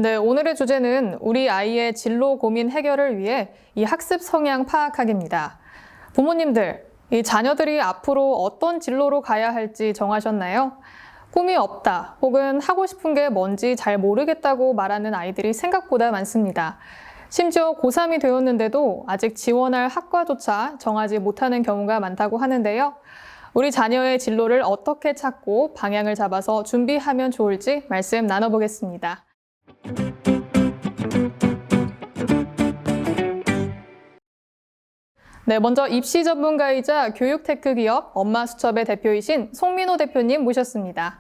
네, 오늘의 주제는 우리 아이의 진로 고민 해결을 위해 이 학습 성향 파악하기입니다. 부모님들, 이 자녀들이 앞으로 어떤 진로로 가야 할지 정하셨나요? 꿈이 없다, 혹은 하고 싶은 게 뭔지 잘 모르겠다고 말하는 아이들이 생각보다 많습니다. 심지어 고3이 되었는데도 아직 지원할 학과조차 정하지 못하는 경우가 많다고 하는데요. 우리 자녀의 진로를 어떻게 찾고 방향을 잡아서 준비하면 좋을지 말씀 나눠보겠습니다. 네, 먼저 입시 전문가이자 교육 테크 기업 엄마수첩의 대표이신 송민호 대표님 모셨습니다.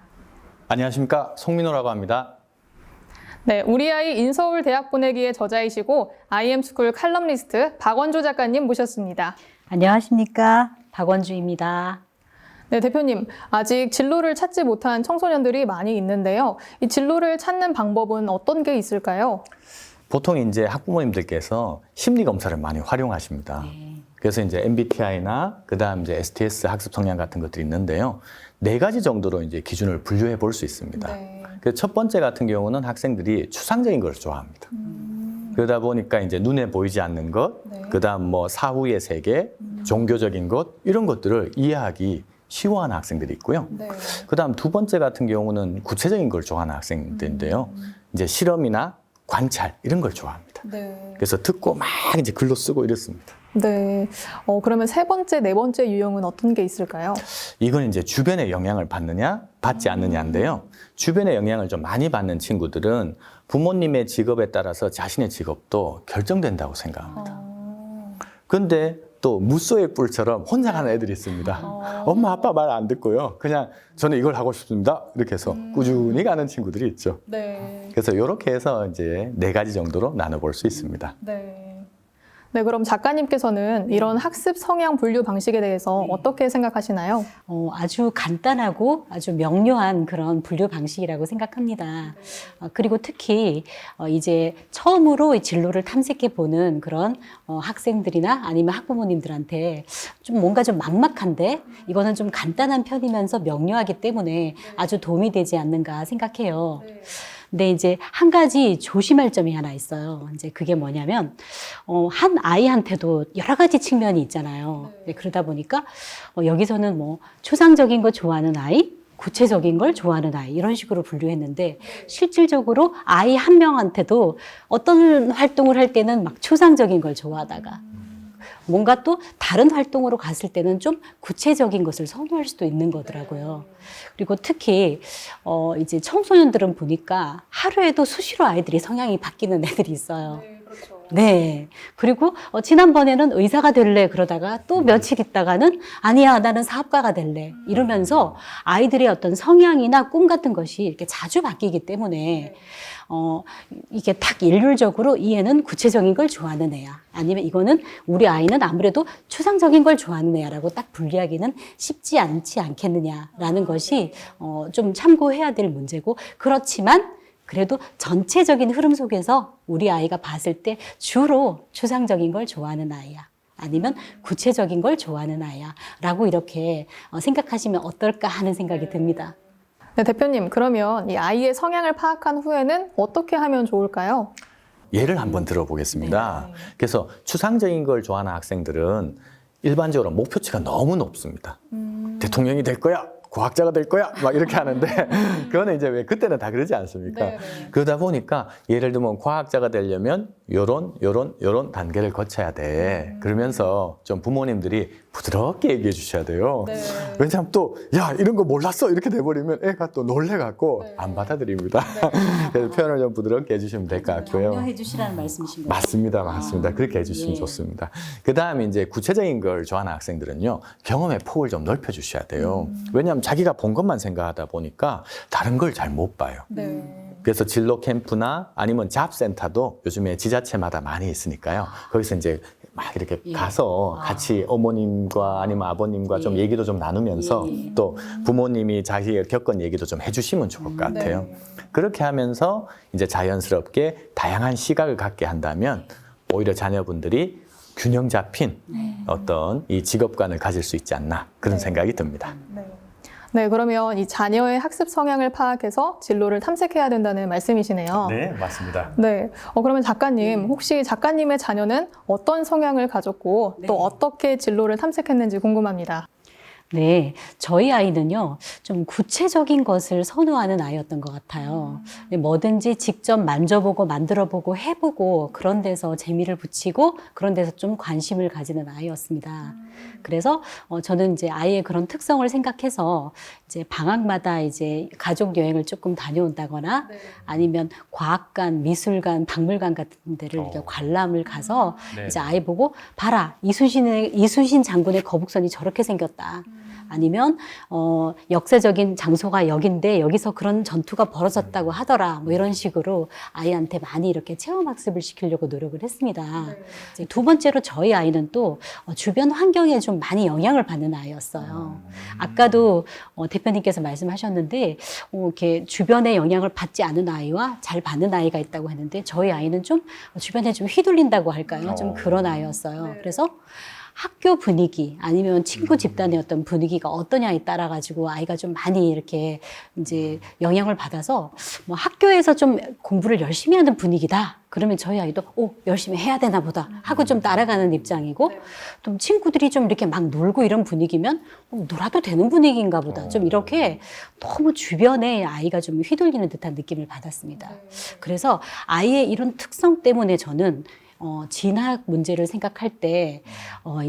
안녕하십니까, 송민호라고 합니다. 네, 우리 아이 인서울 대학 보내기의 저자이시고 IM스쿨 칼럼니스트 박원주 작가님 모셨습니다. 안녕하십니까, 박원주입니다. 네, 대표님, 아직 진로를 찾지 못한 청소년들이 많이 있는데요. 이 진로를 찾는 방법은 어떤 게 있을까요? 보통 이제 학부모님들께서 심리 검사를 많이 활용하십니다. 그래서 이제 MBTI나 그다음 이제 STS 학습 성향 같은 것들이 있는데요. 4가지 정도로 이제 기준을 분류해 볼 수 있습니다. 네. 그래서 첫 번째 같은 경우는 학생들이 추상적인 걸 좋아합니다. 그러다 보니까 이제 눈에 보이지 않는 것, 네. 그다음 뭐 사후의 세계, 종교적인 것, 이런 것들을 이해하기 쉬워하는 학생들이 있고요. 네. 그다음 두 번째 같은 경우는 구체적인 걸 좋아하는 학생들인데요. 이제 실험이나 관찰 이런 걸 좋아합니다. 네. 그래서 듣고 막 이제 글로 쓰고 이렇습니다. 네. 그러면 세 번째, 네 번째 유형은 어떤 게 있을까요? 이건 이제 주변의 영향을 받느냐, 받지 않느냐인데요. 주변의 영향을 좀 많이 받는 친구들은 부모님의 직업에 따라서 자신의 직업도 결정된다고 생각합니다. 근데 또 무소의 뿔처럼 혼자 가는 애들이 있습니다. 엄마, 아빠 말 안 듣고요. 그냥 저는 이걸 하고 싶습니다. 이렇게 해서 꾸준히 가는 친구들이 있죠. 네. 그래서 이렇게 해서 이제 4가지 정도로 나눠볼 수 있습니다. 네. 네, 그럼 작가님께서는 이런 학습 성향 분류 방식에 대해서 어떻게 생각하시나요? 아주 간단하고 아주 명료한 그런 분류 방식이라고 생각합니다. 그리고 특히 이제 처음으로 이 진로를 탐색해 보는 그런 학생들이나 아니면 학부모님들한테 좀 뭔가 좀 막막한데 이거는 좀 간단한 편이면서 명료하기 때문에 아주 도움이 되지 않는가 생각해요. 근데 이제 한 가지 조심할 점이 하나 있어요. 이제 그게 뭐냐면, 한 아이한테도 여러 가지 측면이 있잖아요. 네, 그러다 보니까, 여기서는 뭐, 추상적인 거 좋아하는 아이, 구체적인 걸 좋아하는 아이, 이런 식으로 분류했는데, 실질적으로 아이 한 명한테도 어떤 활동을 할 때는 막 추상적인 걸 좋아하다가, 뭔가 또 다른 활동으로 갔을 때는 좀 구체적인 것을 선호할 수도 있는 거더라고요. 그리고 특히 이제 청소년들은 보니까 하루에도 수시로 아이들이 성향이 바뀌는 애들이 있어요. 네, 그렇죠. 네. 그리고 지난번에는 의사가 될래 그러다가 또 며칠 있다가는 아니야, 나는 사업가가 될래 이러면서 아이들의 어떤 성향이나 꿈 같은 것이 이렇게 자주 바뀌기 때문에 이게 딱 일률적으로 이 애는 구체적인 걸 좋아하는 애야. 아니면 이거는 우리 아이는 아무래도 추상적인 걸 좋아하는 애야라고 딱 분리하기는 쉽지 않지 않겠느냐라는 것이 좀 참고해야 될 문제고, 그렇지만 그래도 전체적인 흐름 속에서 우리 아이가 봤을 때 주로 추상적인 걸 좋아하는 아이야. 아니면 구체적인 걸 좋아하는 아이야. 라고 이렇게 생각하시면 어떨까 하는 생각이 듭니다. 네, 대표님, 그러면 이 아이의 성향을 파악한 후에는 어떻게 하면 좋을까요? 예를 한번 들어보겠습니다. 그래서 추상적인 걸 좋아하는 학생들은 일반적으로 목표치가 너무 높습니다. 대통령이 될 거야, 과학자가 될 거야, 막 이렇게 하는데 그거는 이제 왜 그때는 다 그러지 않습니까? 네네. 그러다 보니까 예를 들면 과학자가 되려면 요런 단계를 거쳐야 돼. 그러면서 좀 부모님들이 부드럽게 얘기해 주셔야 돼요. 네. 왜냐하면 또 야, 이런 거 몰랐어 이렇게 돼버리면 애가 또 놀래갖고 안 받아들입니다. 그래서 표현을 좀 부드럽게 해주시면 될 것 같고요. 격려해 주시라는 말씀이신 거죠? 맞습니다. 그렇게 해주시면 예. 좋습니다. 그 다음에 이제 구체적인 걸 좋아하는 학생들은요, 경험의 폭을 좀 넓혀주셔야 돼요. 왜냐하면 자기가 본 것만 생각하다 보니까 다른 걸 잘 못 봐요. 네. 그래서 진로 캠프나 아니면 잡센터도 요즘에 지자체마다 많이 있으니까요. 거기서 이제 막 이렇게 가서 같이 어머님과 아니면 아버님과 좀 얘기도 좀 나누면서 또 부모님이 자기가 겪은 얘기도 좀 해주시면 좋을 것 같아요. 그렇게 하면서 이제 자연스럽게 다양한 시각을 갖게 한다면 오히려 자녀분들이 균형 잡힌 어떤 이 직업관을 가질 수 있지 않나 그런 생각이 듭니다. 네. 네, 그러면 이 자녀의 학습 성향을 파악해서 진로를 탐색해야 된다는 말씀이시네요. 네, 맞습니다. 네. 그러면 작가님, 혹시 작가님의 자녀는 어떤 성향을 가졌고 또 어떻게 진로를 탐색했는지 궁금합니다. 네, 저희 아이는요, 좀 구체적인 것을 선호하는 아이였던 것 같아요. 뭐든지 직접 만져보고 만들어보고 해보고 그런 데서 재미를 붙이고 그런 데서 좀 관심을 가지는 아이였습니다. 그래서 저는 이제 아이의 그런 특성을 생각해서 이제 방학마다 이제 가족 여행을 조금 다녀온다거나 아니면 과학관, 미술관, 박물관 같은 데를 이렇게 관람을 가서 네. 이제 아이 보고 봐라, 이순신 장군의 거북선이 저렇게 생겼다. 아니면 역사적인 장소가 여긴데 여기서 그런 전투가 벌어졌다고 하더라. 뭐 이런 식으로 아이한테 많이 이렇게 체험 학습을 시키려고 노력을 했습니다. 이제 두 번째로 저희 아이는 또 주변 환경에 좀 많이 영향을 받는 아이였어요. 아까도 대표님께서 말씀하셨는데 이렇게 주변의 영향을 받지 않은 아이와 잘 받는 아이가 있다고 했는데 저희 아이는 좀 주변에 좀 휘둘린다고 할까요? 좀 그런 아이였어요. 그래서 학교 분위기 아니면 친구 집단의 어떤 분위기가 어떠냐에 따라 가지고 아이가 좀 많이 이렇게 이제 영향을 받아서 뭐 학교에서 좀 공부를 열심히 하는 분위기다. 그러면 저희 아이도 열심히 해야 되나 보다 하고 좀 따라가는 입장이고 또 친구들이 좀 이렇게 막 놀고 이런 분위기면 놀아도 되는 분위기인가 보다. 좀 이렇게 너무 주변에 아이가 좀 휘둘리는 듯한 느낌을 받았습니다. 그래서 아이의 이런 특성 때문에 저는 진학 문제를 생각할 때,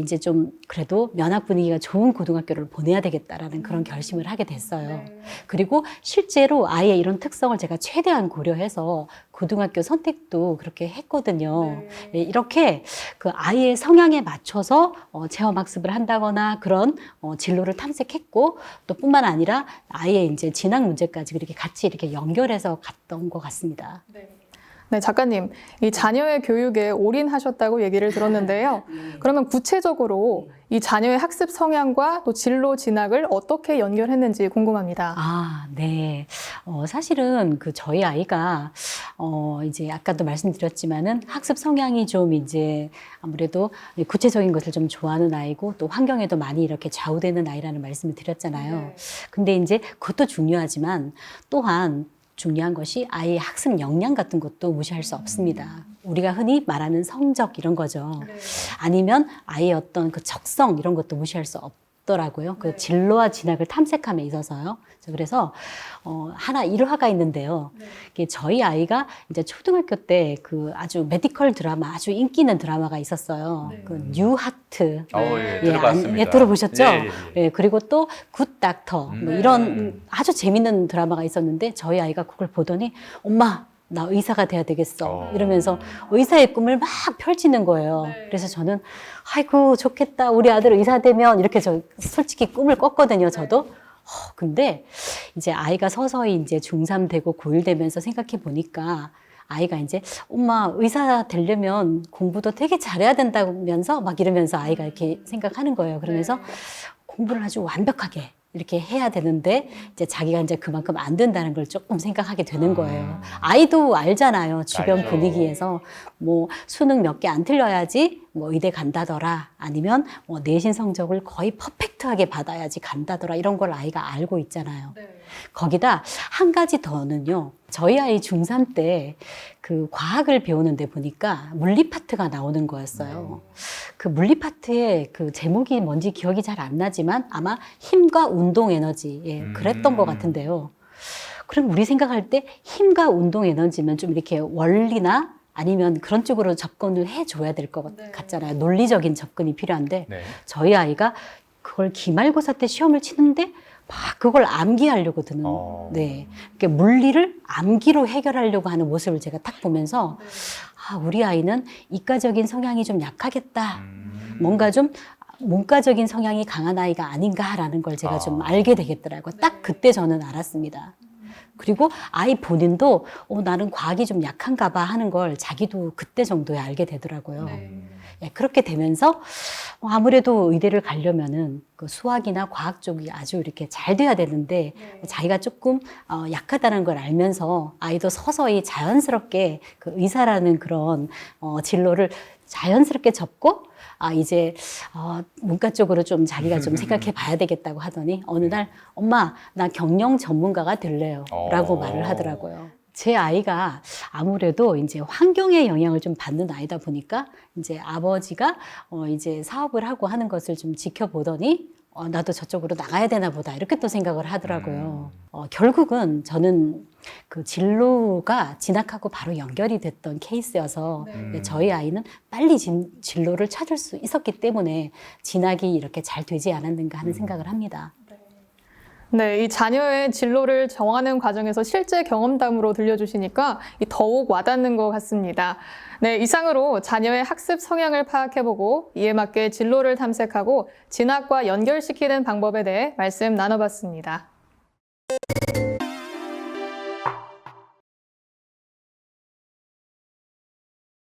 이제 좀 그래도 면학 분위기가 좋은 고등학교를 보내야 되겠다라는 그런 결심을 하게 됐어요. 그리고 실제로 아이의 이런 특성을 제가 최대한 고려해서 고등학교 선택도 그렇게 했거든요. 네, 이렇게 그 아이의 성향에 맞춰서 체험 학습을 한다거나 그런 진로를 탐색했고 또 뿐만 아니라 아이의 이제 진학 문제까지 그렇게 같이 이렇게 연결해서 갔던 것 같습니다. 네, 작가님, 이 자녀의 교육에 올인하셨다고 얘기를 들었는데요. 그러면 구체적으로 이 자녀의 학습 성향과 또 진로 진학을 어떻게 연결했는지 궁금합니다. 아, 네. 사실은 그 저희 아이가, 이제 아까도 말씀드렸지만은 학습 성향이 좀 이제 아무래도 구체적인 것을 좀 좋아하는 아이고 또 환경에도 많이 이렇게 좌우되는 아이라는 말씀을 드렸잖아요. 근데 이제 그것도 중요하지만 또한 중요한 것이 아이의 학습 역량 같은 것도 무시할 수 없습니다. 우리가 흔히 말하는 성적 이런 거죠. 아니면 아이의 어떤 그 적성 이런 것도 무시할 수 없더라고요. 그 진로와 진학을 탐색함에 있어서요. 그래서 하나 일화가 있는데요. 이게 저희 아이가 이제 초등학교 때 그 아주 메디컬 드라마, 아주 인기 있는 드라마가 있었어요. 그 뉴하트. 예, 들어봤습니다. 들어보셨죠? 예. 예, 그리고 또 굿 닥터 뭐 이런 아주 재밌는 드라마가 있었는데 저희 아이가 그걸 보더니 엄마 나 의사가 돼야 되겠어 이러면서 의사의 꿈을 막 펼치는 거예요. 그래서 저는 아이고 좋겠다 우리 아들 의사 되면 이렇게 저 솔직히 꿈을 꿨거든요. 저도. 근데 이제 아이가 서서히 이제 중3 되고 고1 되면서 생각해 보니까 아이가 이제 엄마 의사 되려면 공부도 되게 잘해야 된다면서 막 이러면서 아이가 이렇게 생각하는 거예요. 그러면서 공부를 아주 완벽하게 이렇게 해야 되는데 이제 자기가 이제 그만큼 안 된다는 걸 조금 생각하게 되는 거예요. 아이도 알잖아요. 주변 알죠. 분위기에서 뭐 수능 몇 개 안 틀려야지 뭐 의대 간다더라 아니면 뭐 내신 성적을 거의 퍼펙트하게 받아야지 간다더라 이런 걸 아이가 알고 있잖아요. 거기다 한 가지 더는요. 저희 아이 중3 때 그 과학을 배우는데 보니까 물리 파트가 나오는 거였어요. 그 물리 파트의 그 제목이 뭔지 기억이 잘 안 나지만 아마 힘과 운동 에너지, 그랬던 것 같은데요. 그럼 우리 생각할 때 힘과 운동 에너지면 좀 이렇게 원리나 아니면 그런 쪽으로 접근을 해줘야 될 것 같잖아요. 논리적인 접근이 필요한데 저희 아이가 그걸 기말고사 때 시험을 치는데 막 그걸 암기하려고 드는, 이렇게 물리를 암기로 해결하려고 하는 모습을 제가 딱 보면서 아, 우리 아이는 이과적인 성향이 좀 약하겠다. 뭔가 좀 문과적인 성향이 강한 아이가 아닌가라는 걸 제가 좀 알게 되겠더라고요. 딱 그때 저는 알았습니다. 그리고 아이 본인도 나는 과학이 좀 약한가 봐 하는 걸 자기도 그때 정도에 알게 되더라고요. 예, 그렇게 되면서 아무래도 의대를 가려면은 그 수학이나 과학 쪽이 아주 이렇게 잘 돼야 되는데 자기가 조금 약하다는 걸 알면서 아이도 서서히 자연스럽게 그 의사라는 그런 진로를 자연스럽게 접고 이제 문과 쪽으로 좀 자기가 좀 생각해 봐야 되겠다고 하더니 어느 날 엄마 나 경영 전문가가 될래요 라고 말을 하더라고요. 제 아이가 아무래도 이제 환경의 영향을 좀 받는 아이다 보니까 이제 아버지가 이제 사업을 하고 하는 것을 좀 지켜보더니 나도 저쪽으로 나가야 되나 보다 이렇게 또 생각을 하더라고요. 결국은 저는 그 진로가 진학하고 바로 연결이 됐던 케이스여서 저희 아이는 빨리 진로를 찾을 수 있었기 때문에 진학이 이렇게 잘 되지 않았는가 하는 생각을 합니다. 네, 이 자녀의 진로를 정하는 과정에서 실제 경험담으로 들려주시니까 더욱 와닿는 것 같습니다. 네, 이상으로 자녀의 학습 성향을 파악해보고 이에 맞게 진로를 탐색하고 진학과 연결시키는 방법에 대해 말씀 나눠봤습니다.